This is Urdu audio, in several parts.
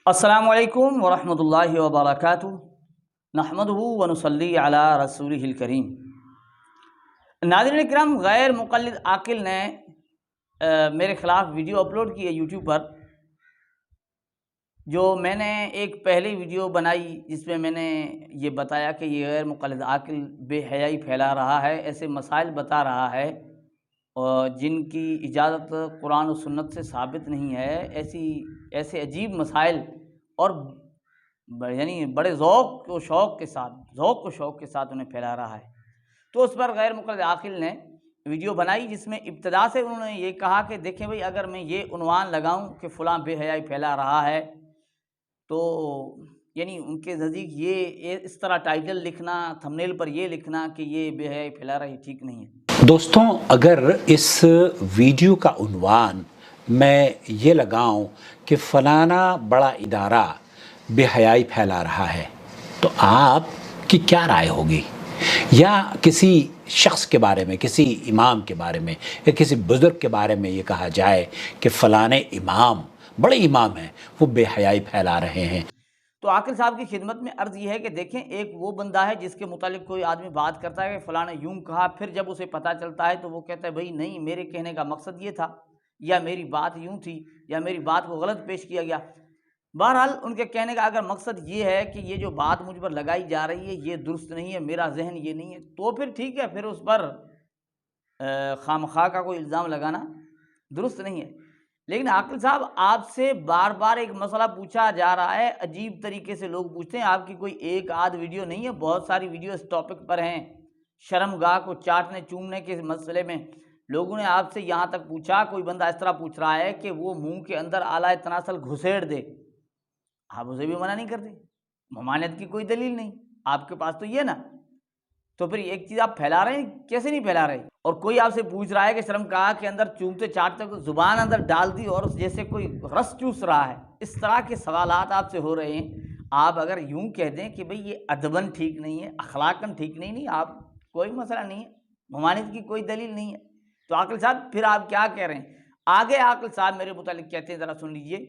السلام علیکم ورحمۃ اللہ وبرکاتہ، نحمدہ ونصلی علی رسولہ الکریم۔ ناظرین کرام، غیر مقلد عاقل نے میرے خلاف ویڈیو اپلوڈ کی ہے یوٹیوب پر، جو میں نے ایک پہلی ویڈیو بنائی جس میں میں نے یہ بتایا کہ یہ غیر مقلد عاقل بے حیائی پھیلا رہا ہے، ایسے مسائل بتا رہا ہے اور جن کی اجازت قرآن و سنت سے ثابت نہیں ہے، ایسے عجیب مسائل اور یعنی بڑے ذوق و شوق کے ساتھ انہیں پھیلا رہا ہے۔ تو اس پر غیر مقلد عاقل نے ویڈیو بنائی جس میں ابتدا سے انہوں نے یہ کہا کہ دیکھیں بھئی، اگر میں یہ عنوان لگاؤں کہ فلاں بے حیائی پھیلا رہا ہے تو یعنی ان کے نزدیک یہ اس طرح ٹائٹل لکھنا، تھمبنیل پر یہ لکھنا کہ یہ بے حیائی پھیلا رہا ہے، ٹھیک نہیں ہے۔ دوستوں، اگر اس ویڈیو کا عنوان میں یہ لگاؤں کہ فلانا بڑا ادارہ بے حیائی پھیلا رہا ہے تو آپ کی کیا رائے ہوگی؟ یا کسی شخص کے بارے میں، کسی امام کے بارے میں یا کسی بزرگ کے بارے میں یہ کہا جائے کہ فلانے امام، بڑے امام ہیں، وہ بے حیائی پھیلا رہے ہیں۔ تو عاقل صاحب کی خدمت میں عرض یہ ہے کہ دیکھیں، ایک وہ بندہ ہے جس کے متعلق کوئی آدمی بات کرتا ہے کہ فلاں نے یوں کہا، پھر جب اسے پتہ چلتا ہے تو وہ کہتا ہے بھئی نہیں، میرے کہنے کا مقصد یہ تھا، یا میری بات یوں تھی، یا میری بات کو غلط پیش کیا گیا۔ بہرحال ان کے کہنے کا اگر مقصد یہ ہے کہ یہ جو بات مجھ پر لگائی جا رہی ہے یہ درست نہیں ہے، میرا ذہن یہ نہیں ہے، تو پھر ٹھیک ہے، پھر اس پر خواہ کا کوئی الزام لگانا درست نہیں ہے۔ لیکن عاقل صاحب، آپ سے بار بار ایک مسئلہ پوچھا جا رہا ہے، عجیب طریقے سے لوگ پوچھتے ہیں، آپ کی کوئی ایک آدھ ویڈیو نہیں ہے، بہت ساری ویڈیو اس ٹاپک پر ہیں۔ شرم گاہ کو چاٹنے چومنے کے مسئلے میں لوگوں نے آپ سے یہاں تک پوچھا، کوئی بندہ اس طرح پوچھ رہا ہے کہ وہ منہ کے اندر آلہ تناسل گھسیڑ دے، آپ اسے بھی منع نہیں کرتے، ممانعت کی کوئی دلیل نہیں آپ کے پاس، تو یہ نا، تو پھر ایک چیز آپ پھیلا رہے ہیں، کیسے نہیں پھیلا رہے؟ اور کوئی آپ سے پوچھ رہا ہے کہ شرم گاہ کے اندر چومتے چاٹتے کو زبان اندر ڈال دی اور جیسے کوئی رس چوس رہا ہے، اس طرح کے سوالات آپ سے ہو رہے ہیں۔ آپ اگر یوں کہہ دیں کہ بھئی یہ ادباً ٹھیک نہیں ہے، اخلاقاً ٹھیک نہیں، آپ کوئی مسئلہ نہیں ہے، ممانعت کی کوئی دلیل نہیں ہے، تو عاقل صاحب پھر آپ کیا کہہ رہے ہیں؟ آگے عاقل صاحب میرے متعلق کہتے ہیں، ذرا سن لیجئے۔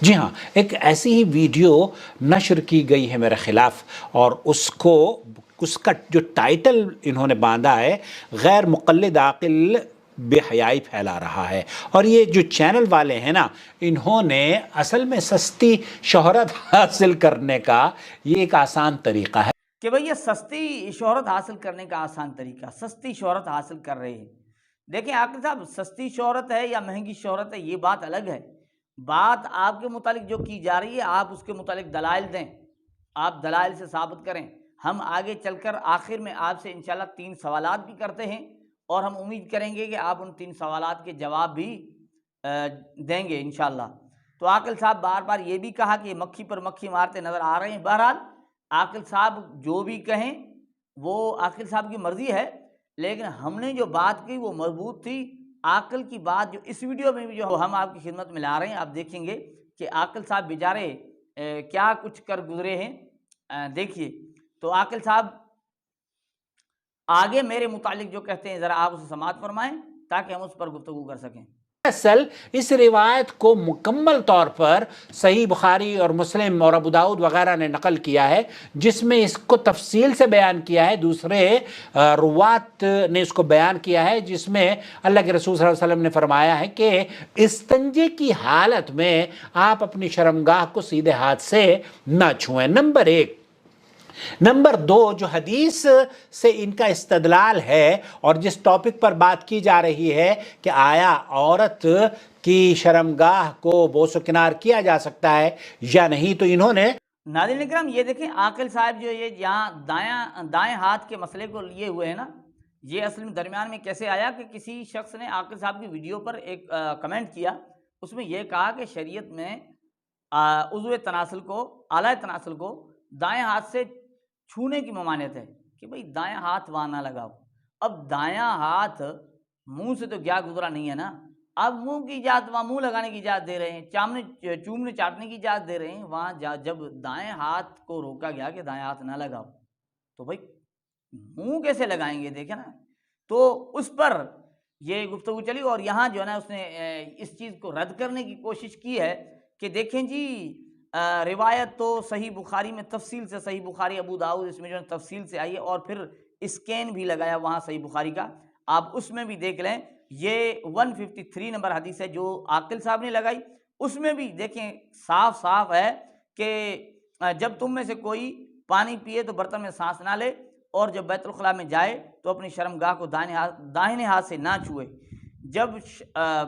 جی ہاں، ایک ایسی ہی ویڈیو نشر کی گئی ہے میرے خلاف، اور اس کا جو ٹائٹل انہوں نے باندھا ہے، غیر مقلد عاقل بے حیائی پھیلا رہا ہے۔ اور یہ جو چینل والے ہیں نا، انہوں نے اصل میں سستی شہرت حاصل کرنے کا یہ ایک آسان طریقہ ہے کہ بھئی یہ سستی شہرت حاصل کرنے کا آسان طریقہ، سستی شہرت حاصل کر رہے ہیں۔ دیکھیں عاقل صاحب، سستی شہرت ہے یا مہنگی شہرت ہے، یہ بات الگ ہے۔ بات آپ کے متعلق جو کی جا رہی ہے، آپ اس کے متعلق دلائل دیں، آپ دلائل سے ثابت کریں۔ ہم آگے چل کر آخر میں آپ سے انشاءاللہ 3 سوالات بھی کرتے ہیں، اور ہم امید کریں گے کہ آپ ان 3 سوالات کے جواب بھی دیں گے انشاءاللہ۔ تو عاقل صاحب بار بار یہ بھی کہا کہ یہ مکھی پر مکھی مارتے نظر آ رہے ہیں۔ بہرحال عاقل صاحب جو بھی کہیں وہ عاقل صاحب کی مرضی ہے، لیکن ہم نے جو بات کی وہ مضبوط تھی۔ عاقل کی بات جو اس ویڈیو میں بھی جو ہم آپ کی خدمت میں لا رہے ہیں، آپ دیکھیں گے کہ عاقل صاحب بیچارے کیا کچھ کر گزرے ہیں۔ دیکھیے تو عاقل صاحب آگے میرے متعلق جو کہتے ہیں، ذرا آپ اسے سماعت فرمائیں تاکہ ہم اس پر گفتگو کر سکیں۔ اصل اس روایت کو مکمل طور پر صحیح بخاری اور مسلم اور ابو داؤد وغیرہ نے نقل کیا ہے، جس میں اس کو تفصیل سے بیان کیا ہے، دوسرے روات نے اس کو بیان کیا ہے، جس میں اللہ کے رسول صلی اللہ علیہ وسلم نے فرمایا ہے کہ استنجے کی حالت میں آپ اپنی شرمگاہ کو سیدھے ہاتھ سے نہ چھوئیں۔ نمبر 1۔ نمبر 2، جو حدیث سے ان کا استدلال ہے اور جس ٹاپک پر بات کی جا رہی ہے کہ آیا عورت کی شرمگاہ کو بوس و کنار کیا جا سکتا ہے یا نہیں، تو انہوں نے ناظرین کرام یہ دیکھیں، عاقل صاحب جو یہ یہاں دائیں ہاتھ کے مسئلے کو لیے ہوئے ہیں نا، یہ اصل میں درمیان میں کیسے آیا کہ کسی شخص نے عاقل صاحب کی ویڈیو پر ایک کمنٹ کیا، اس میں یہ کہا کہ شریعت میں عضو تناسل کو، اعلی تناسل کو دائیں ہاتھ سے چھونے کی ممانعت ہے کہ بھئی دائیں ہاتھ وہاں نہ لگاؤ۔ اب دایاں ہاتھ منہ سے تو گیا گزرا نہیں ہے نا، اب منہ کی اجازت، وہاں منہ لگانے کی اجازت دے رہے ہیں، چومنے چاٹنے کی اجازت دے رہے ہیں، وہاں جب دائیں ہاتھ کو روکا گیا کہ دائیں ہاتھ نہ لگاؤ، تو بھائی منہ کیسے لگائیں گے؟ دیکھیں نا، تو اس پر یہ گفتگو چلی، اور یہاں جو ہے نا اس نے اس چیز کو رد کرنے کی کوشش کی ہے کہ دیکھیں جی روایت تو صحیح بخاری میں تفصیل سے، صحیح بخاری ابو داؤد اس میں جو ہے تفصیل سے آئی ہے، اور پھر اسکین بھی لگایا وہاں صحیح بخاری کا، آپ اس میں بھی دیکھ لیں، یہ 153 نمبر حدیث ہے جو عاقل صاحب نے لگائی، اس میں بھی دیکھیں صاف صاف ہے کہ جب تم میں سے کوئی پانی پیے تو برتن میں سانس نہ لے، اور جب بیت الخلاء میں جائے تو اپنی شرمگاہ کو داہنے ہاتھ سے نہ چھوئے، جب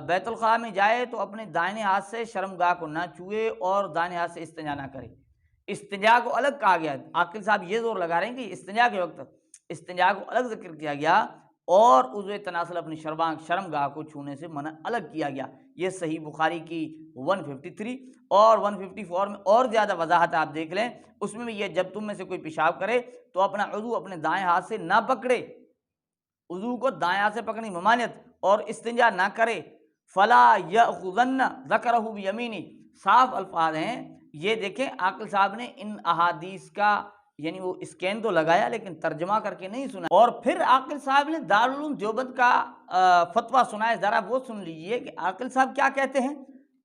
بیت الخلاء میں جائے تو اپنے دائنے ہاتھ سے شرمگاہ کو نہ چھوئے اور دائنے ہاتھ سے استنجا نہ کرے۔ استنجا کو الگ کہا گیا، عاقل صاحب یہ زور لگا رہے ہیں کہ استنجا کے وقت استنجا کو الگ ذکر کیا گیا، اور عضو تناسل اپنی شرمگاہ کو چھونے سے منع الگ کیا گیا۔ یہ صحیح بخاری کی 153 اور 154 میں اور زیادہ وضاحت آپ دیکھ لیں، اس میں بھی یہ جب تم میں سے کوئی پیشاب کرے تو اپنا عضو اپنے دائیں ہاتھ سے نہ پکڑے، عضو کو دائیں ہاتھ سے پکڑنی ممانعت، اور استنجا نہ کرے، فلا یأخذن ذکرہ بیمینی، صاف الفاظ ہیں یہ۔ دیکھیں عاقل صاحب نے ان احادیث کا یعنی وہ اسکین تو لگایا لیکن ترجمہ کر کے نہیں سنا، اور پھر عاقل صاحب نے دارالعلوم دیوبند کا فتویٰ سنایا، ذرا وہ سن لیجئے کہ عاقل صاحب کیا کہتے ہیں۔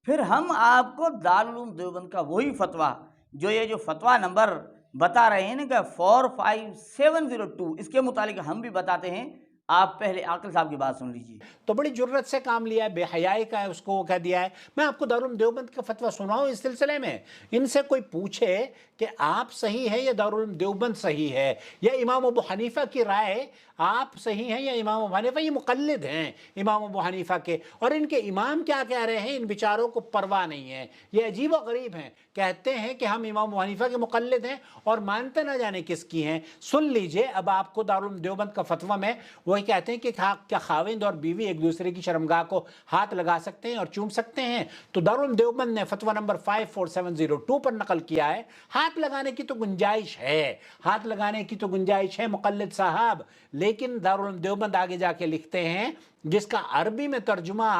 پھر ہم آپ کو دارالعلوم دیوبند کا وہی فتویٰ جو یہ جو فتویٰ نمبر بتا رہے ہیں نا کہ 45702، اس کے متعلق ہم بھی بتاتے ہیں، آپ پہلے عاقل صاحب کی بات سن لیجئے۔ تو بڑی جرت سے کام لیا ہے، بے حیائی کا ہے، اس کو وہ کہہ دیا ہے۔ میں آپ کو دارالعلوم دیوبند کا فتویٰ سناؤں اس سلسلے میں؟ ان سے کوئی پوچھے کہ آپ صحیح ہے یا دارالعلوم دیوبند صحیح ہے، یا امام ابو حنیفہ کی رائے آپ صحیح ہیں یا امام ابو حنیفہ، یہ مقلد ہیں امام ابو حنیفہ کے، اور ان کے امام کیا کہہ رہے ہیں ان بیچاروں کو پرواہ نہیں ہے، یہ عجیب و غریب ہیں، کہتے ہیں کہ ہم امام ابو حنیفہ کے مقلد ہیں اور مانتے نہ جانے کس کی ہیں۔ سن لیجئے اب آپ کو دارالعلوم دیوبند کا فتویٰ میں وہی کہتے ہیں کہ کیا خاوند اور بیوی ایک دوسرے کی شرمگاہ کو ہاتھ لگا سکتے ہیں اور چوم سکتے ہیں؟ تو دارالعلوم دیوبند نے فتویٰ نمبر 54702 پر نقل کیا ہے، ہاتھ لگانے کی تو گنجائش ہے، ہاتھ لگانے کی تو گنجائش ہے مقلد صاحب، لیکن دارالعلوم دیوبند آگے جا کے لکھتے ہیں جس کا عربی میں ترجمہ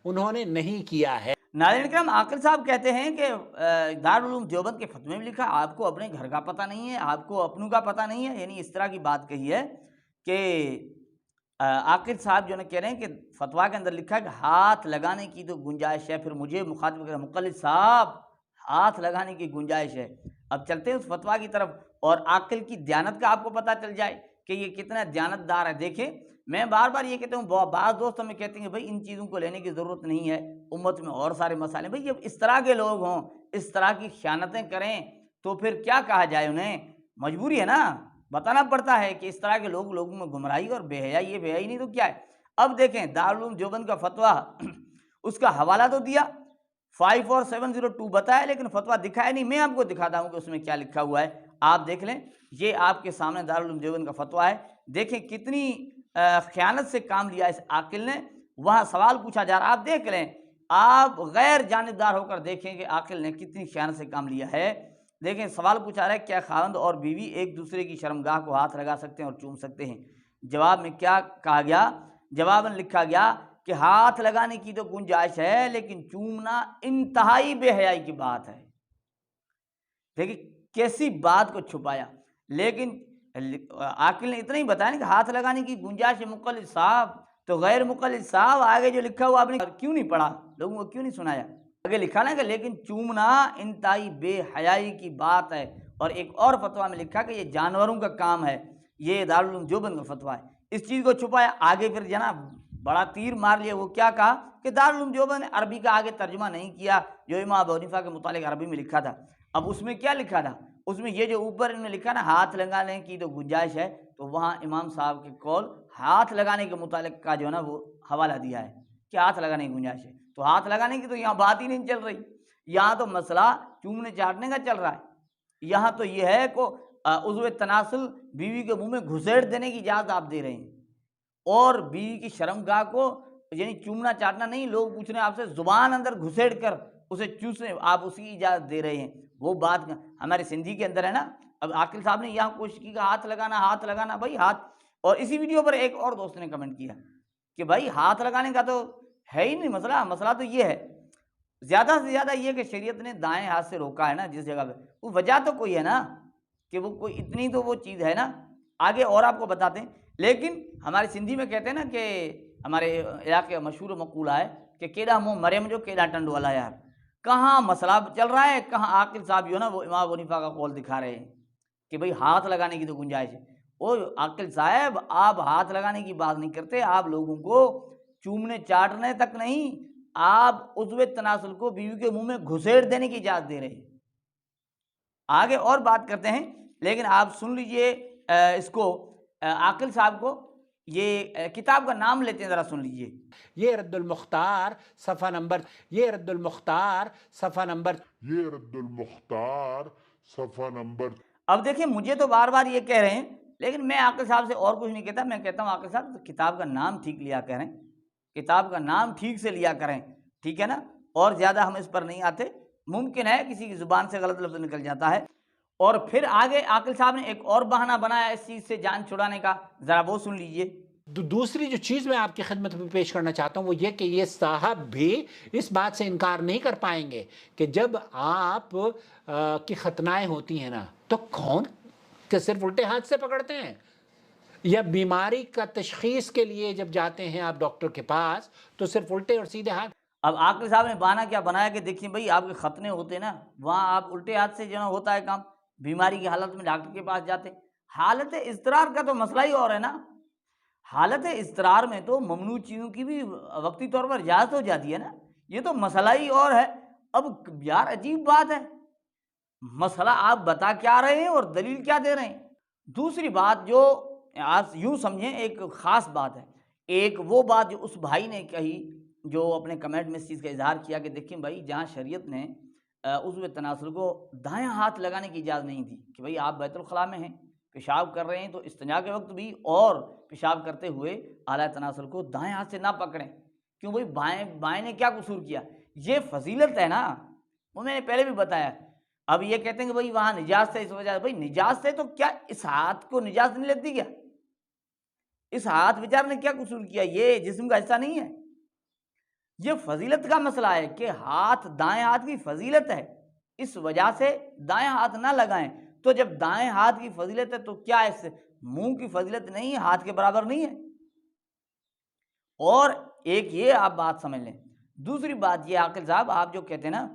انہوں نے نہیں کیا ہے۔ ناظرین کرام، عاقل صاحب کہتے ہیں کہ دارالعلوم دیوبند کے فتوے میں لکھا آپ کو اپنے گھر کا پتہ نہیں ہے، آپ کو اپنوں کا پتہ نہیں ہے، یعنی اس طرح کی بات کہی ہے کہ عاقل صاحب جو نے کہہ رہے ہیں کہ فتویٰ کے اندر لکھا ہے کہ ہاتھ لگانے کی تو گنجائش ہے، پھر مجھے مخاطب کر مقلد صاحب ہاتھ لگانے کی گنجائش ہے۔ اب چلتے ہیں اس فتویٰ کی طرف، اور عاقل کی دیانت کا آپ کو پتہ چل جائے کہ یہ کتنا دیانت دار ہے۔ دیکھیں میں بار بار یہ کہتا ہوں، بعض دوست ہمیں کہتے ہیں بھائی ان چیزوں کو لینے کی ضرورت نہیں ہے، امت میں اور سارے مسائل ہیں۔ بھائی جب اس طرح کے لوگ ہوں، اس طرح کی خیانتیں کریں تو پھر کیا کہا جائے، انہیں مجبوری ہے نا، بتانا پڑتا ہے کہ اس طرح کے لوگوں میں گمراہی اور بے حیائی، یہ بے حیائی نہیں تو کیا ہے۔ اب دیکھیں دارالعلوم دیوبند کا فتویٰ، اس کا حوالہ تو دیا 54702 بتایا، لیکن فتویٰ دکھایا نہیں۔ میں آپ کو دکھاتا ہوں کہ اس میں کیا لکھا ہوا ہے، آپ دیکھ لیں۔ یہ آپ کے سامنے دارالعلوم دیوبند کا فتویٰ ہے، دیکھیں کتنی خیانت سے کام لیا اس عاقل نے۔ وہاں سوال پوچھا جا رہا، آپ دیکھ لیں، آپ غیر جانبدار ہو کر دیکھیں کہ عاقل نے کتنی خیانت سے کام لیا ہے۔ دیکھیں سوال پوچھا رہا ہے کیا خاوند اور بیوی ایک دوسرے کی شرمگاہ کو ہاتھ لگا سکتے ہیں اور چوم سکتے ہیں؟ جواب میں کیا کہا گیا؟ جواب میں لکھا گیا کہ ہاتھ لگانے کی تو گنجائش ہے لیکن چومنا انتہائی بے حیائی کی بات ہے۔ دیکھیں کیسی بات کو چھپایا، لیکن عاقل نے اتنا ہی بتایا کہ ہاتھ لگانے کی گنجائش ہے۔ مقلد صاحب تو غیر مقلد صاحب آگے جو لکھا ہوا آپ نے کیوں نہیں پڑھا، لوگوں کو کیوں نہیں سنایا؟ آگے لکھا نا کہ لیکن چومنا انتہائی بے حیائی کی بات ہے، اور ایک اور فتویٰ میں لکھا کہ یہ جانوروں کا کام ہے۔ یہ دارالعلوم دیوبند کا فتویٰ ہے، اس چیز کو چھپایا۔ آگے پھر جناب بڑا تیر مار لیا، وہ کیا کہا کہ دارالعلوم دیوبند نے عربی کا آگے ترجمہ نہیں کیا جو امام ابو حنیفہ کے متعلق عربی میں لکھا تھا۔ اب اس میں کیا لکھا تھا؟ اس میں یہ جو اوپر انہوں نے لکھا نا ہاتھ لگانے کی تو گنجائش ہے، تو وہاں امام صاحب کے قول ہاتھ لگانے کے متعلق کا جو ہے نا وہ حوالہ دیا ہے کہ ہاتھ لگانے کی گنجائش ہے۔ تو ہاتھ لگانے کی تو یہاں بات ہی نہیں چل رہی، یہاں تو مسئلہ چومنے چاٹنے کا چل رہا ہے۔ یہاں تو یہ ہے کہ عضو تناسل بیوی کے منہ میں گھسیڑ دینے کی اجازت آپ دے رہے ہیں، اور بیوی کی شرمگاہ کو یعنی چومنا چاٹنا نہیں، لوگ پوچھ رہے ہیں آپ سے زبان اندر گھسیڑ کر اسے چوسنے، آپ اسی کی اجازت دے رہے ہیں۔ وہ بات ہمارے سندھی کے اندر ہے نا۔ اب عاقل صاحب نے یہاں کوشش کی کہ ہاتھ لگانا بھائی ہاتھ، اور اسی ویڈیو پر ایک اور دوست نے کمنٹ کیا کہ بھائی ہاتھ لگانے کا تو ہے ہی نہیں مسئلہ، مسئلہ تو یہ ہے زیادہ سے زیادہ یہ کہ شریعت نے دائیں ہاتھ سے روکا ہے نا جس جگہ پہ، وہ وجہ تو کوئی ہے نا کہ وہ کوئی اتنی تو وہ چیز ہے نا۔ آگے اور آپ کو بتاتے ہیں، لیکن ہمارے سندھی میں کہتے ہیں نا کہ ہمارے علاقے مشہور مقولہ ہے کہ کیڑا منہ مرے مجھو کیڑا ٹنڈ والا یار۔ کہاں مسئلہ چل رہا ہے، کہاں عاقل صاحب جو ہے نا وہ امام ابو حنیفہ کا قول دکھا رہے ہیں کہ بھئی ہاتھ لگانے کی تو گنجائش ہے۔ او عاقل صاحب، آپ ہاتھ لگانے کی بات نہیں کرتے، آپ لوگوں کو چومنے چاٹنے تک نہیں، آپ عضو تناسل کو بیوی کے منہ میں گھسیڑ دینے کی اجازت دے رہے ہیں۔ آگے اور بات کرتے ہیں، لیکن آپ سن لیجئے اس کو عاقل صاحب کو، یہ کتاب کا نام لیتے ہیں، ذرا سن لیجئے۔ یہ رد المختار صفحہ نمبر یہ رد المختار صفحہ نمبر یہ رد المختار صفحہ نمبر اب دیکھیں مجھے تو بار بار یہ کہہ رہے ہیں، لیکن میں عاقل صاحب سے اور کچھ نہیں کہتا، میں کہتا ہوں عاقل صاحب کتاب کا نام ٹھیک لیا کریں، کتاب کا نام ٹھیک سے لیا کریں، ٹھیک ہے نا، اور زیادہ ہم اس پر نہیں آتے، ممکن ہے کسی کی زبان سے غلط لفظ نکل جاتا ہے۔ اور پھر آگے عاقل صاحب نے ایک اور بہانہ بنایا اس چیز سے جان چھڑانے کا، ذرا وہ سن لیجئے۔ دوسری جو چیز میں آپ کی خدمت میں پیش کرنا چاہتا ہوں وہ یہ کہ یہ صاحب بھی اس بات سے انکار نہیں کر پائیں گے کہ جب آپ کی ختنائیں ہوتی ہیں نا تو کون کہ صرف الٹے ہاتھ سے پکڑتے ہیں، یا بیماری کا تشخیص کے لیے جب جاتے ہیں آپ ڈاکٹر کے پاس تو صرف الٹے اور سیدھے ہاتھ۔ اب عاقل صاحب نے بہانہ کیا بنایا کہ دیکھیں بھئی آپ کے ختنے ہوتے نا، وہاں آپ الٹے ہاتھ سے جو ہے ہوتا ہے کام، بیماری کی حالت میں ڈاکٹر کے پاس جاتے۔ حالت اضطرار کا تو مسئلہ ہی اور ہے نا، حالت اضطرار میں تو ممنوع چیزوں کی بھی وقتی طور پر اجازت ہو جاتی ہے نا، یہ تو مسئلہ ہی اور ہے۔ اب یار عجیب بات ہے، مسئلہ آپ بتا کیا رہے ہیں اور دلیل کیا دے رہے ہیں۔ دوسری بات جو آپ یوں سمجھیں ایک خاص بات ہے، ایک وہ بات جو اس بھائی نے کہی جو اپنے کمنٹ میں اس چیز کا اظہار کیا کہ دیکھیں بھائی جہاں شریعت نے عضو تناسل کو دائیں ہاتھ لگانے کی اجازت نہیں دی کہ بھائی آپ بیت الخلاء میں ہیں، پیشاب کر رہے ہیں تو استنجا کے وقت بھی اور پیشاب کرتے ہوئے اعلیٰ تناسل کو دائیں ہاتھ سے نہ پکڑیں، کیوں بھائی بائیں نے کیا قصور کیا؟ یہ فضیلت ہے نا، وہ میں نے پہلے بھی بتایا۔ اب یہ کہتے ہیں کہ بھائی وہاں نجاست ہے اس وجہ سے، بھائی نجاست ہے تو کیا اس ہاتھ کو نجاست نہیں لگتی کیا؟ اس ہاتھ بیچار نے کیا قصور کیا؟ یہ جسم کا حصہ نہیں ہے؟ یہ فضیلت کا مسئلہ ہے کہ ہاتھ دائیں ہاتھ کی فضیلت ہے، اس وجہ سے دائیں ہاتھ نہ لگائیں۔ تو جب دائیں ہاتھ کی فضیلت ہے تو کیا اس منہ کی فضیلت نہیں ہے، ہاتھ کے برابر نہیں ہے؟ اور ایک یہ آپ بات سمجھ لیں۔ دوسری بات یہ عاقل صاحب آپ جو کہتے ہیں نا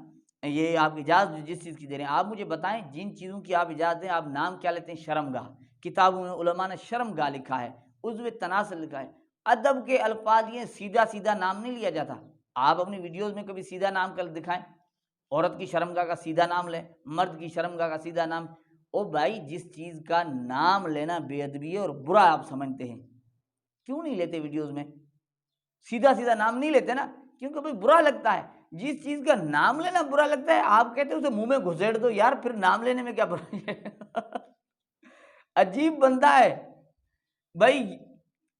یہ آپ اجازت جس چیز کی دے رہے ہیں، آپ مجھے بتائیں جن چیزوں کی آپ اجازت دیں آپ نام کیا لیتے ہیں؟ شرمگاہ، کتابوں میں علماء نے شرمگاہ لکھا ہے، عضو تناسل لکھا ہے۔ ادب کے الفاظ یہ سیدھا سیدھا نام نہیں لیا جاتا۔ آپ اپنی ویڈیوز میں کبھی سیدھا نام کر دکھائیں، عورت کی شرمگاہ کا سیدھا نام لیں، مرد کی شرمگاہ کا سیدھا نام۔ او بھائی جس چیز کا نام لینا بے ادبی ہے اور برا آپ سمجھتے ہیں، کیوں نہیں لیتے ویڈیوز میں؟ سیدھا سیدھا نام نہیں لیتے نا، کیونکہ بھائی برا لگتا ہے۔ جس چیز کا نام لینا برا لگتا ہے آپ کہتے ہیں اسے منہ میں گھسیڑ دو، یار پھر نام لینے میں کیا برائی ہے؟ عجیب بندہ ہے بھائی۔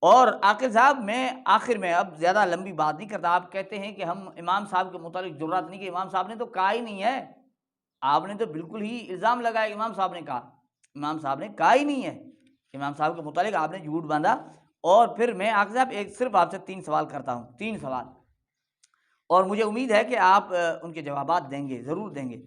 اور عاقل صاحب میں آخر میں اب زیادہ لمبی بات نہیں کرتا، آپ کہتے ہیں کہ ہم امام صاحب کے متعلق جرات نہیں کہ امام صاحب نے تو کہا ہی نہیں ہے، آپ نے تو بالکل ہی الزام لگایا امام صاحب نے کہا، امام صاحب نے کہا ہی نہیں ہے، امام صاحب کے متعلق آپ نے جھوٹ باندھا۔ اور پھر میں عاقل صاحب ایک صرف آپ سے 3 سوال کرتا ہوں، 3 سوال، اور مجھے امید ہے کہ آپ ان کے جوابات دیں گے، ضرور دیں گے۔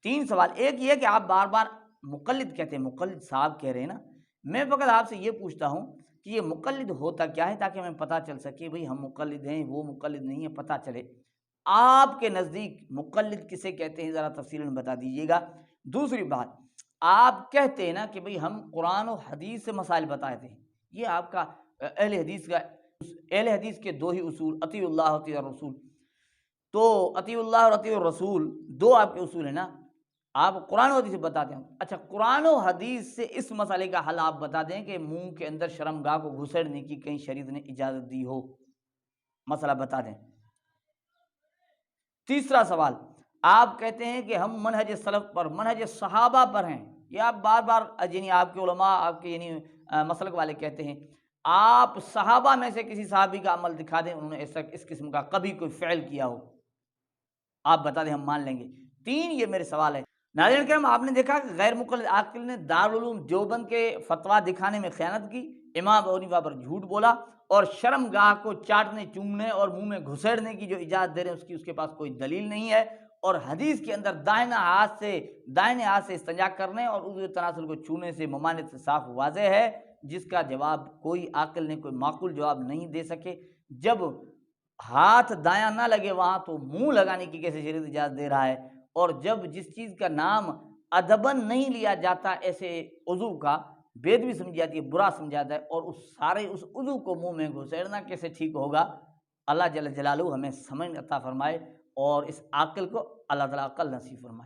3 سوال، ایک یہ کہ آپ بار بار مقلد کہتے ہیں، مقلد صاحب کہہ رہے ہیں نا، میں فقط آپ سے یہ پوچھتا ہوں کہ یہ مقلد ہوتا کیا ہے تاکہ ہمیں پتہ چل سکے بھئی ہم مقلد ہیں وہ مقلد نہیں ہے، پتہ چلے۔ آپ کے نزدیک مقلد کسے کہتے ہیں ذرا تفصیلاً بتا دیجیے گا۔ دوسری بات، آپ کہتے ہیں نا کہ بھئی ہم قرآن و حدیث سے مسائل بتائے تھے، یہ آپ کا اہل حدیث کے 2 ہی اصول، اطیع اللہ و اطیع الرسول، تو اطیع اللہ اور اطیع الرسول 2 آپ کے اصول ہیں نا، آپ قرآن و حدیث سے بتاتے ہیں۔ اچھا قرآن و حدیث سے اس مسئلے کا حل آپ بتا دیں کہ منہ کے اندر شرمگاہ کو گھسڑنے کی کہیں شریعت نے اجازت دی ہو، مسئلہ بتا دیں۔ تیسرا سوال، آپ کہتے ہیں کہ ہم منہج سلف پر، منہج صحابہ پر ہیں، یہ آپ بار بار یعنی آپ کے علماء آپ کے یعنی مسلک والے کہتے ہیں، آپ صحابہ میں سے کسی صحابی کا عمل دکھا دیں انہوں نے اس قسم کا کبھی کوئی فعل کیا ہو، آپ بتا دیں ہم مان لیں گے۔ 3 یہ میرے سوال ہے۔ ناظرین کرام آپ نے دیکھا کہ غیر مقلد عاقل نے دارالعلوم دیوبند کے فتویٰ دکھانے میں خیانت کی، امام ابو حنیفہ پر جھوٹ بولا، اور شرمگاہ کو چاٹنے چومنے اور منہ میں گھسیڑنے کی جو اجازت دے رہے ہیں اس کے پاس کوئی دلیل نہیں ہے، اور حدیث کے اندر دائنے ہاتھ سے استنجا کرنے اور عضو تناسل کو چھونے سے ممانعت سے صاف واضح ہے، جس کا جواب کوئی عاقل نے کوئی معقول جواب نہیں دے سکے۔ جب ہاتھ دایاں نہ لگے وہاں تو منہ لگانے کی کیسے شریعت اجازت دے رہا ہے؟ اور جب جس چیز کا نام ادباً نہیں لیا جاتا ایسے عضو کا، بید بھی سمجھ جاتی ہے، برا سمجھ جاتا ہے، اور اس عضو کو منہ میں گھسیڑنا کیسے ٹھیک ہوگا؟ اللہ جل جلالہ ہمیں سمجھ عطا فرمائے اور اس عقل کو اللہ تعالیٰ عقل نصیب فرمائے۔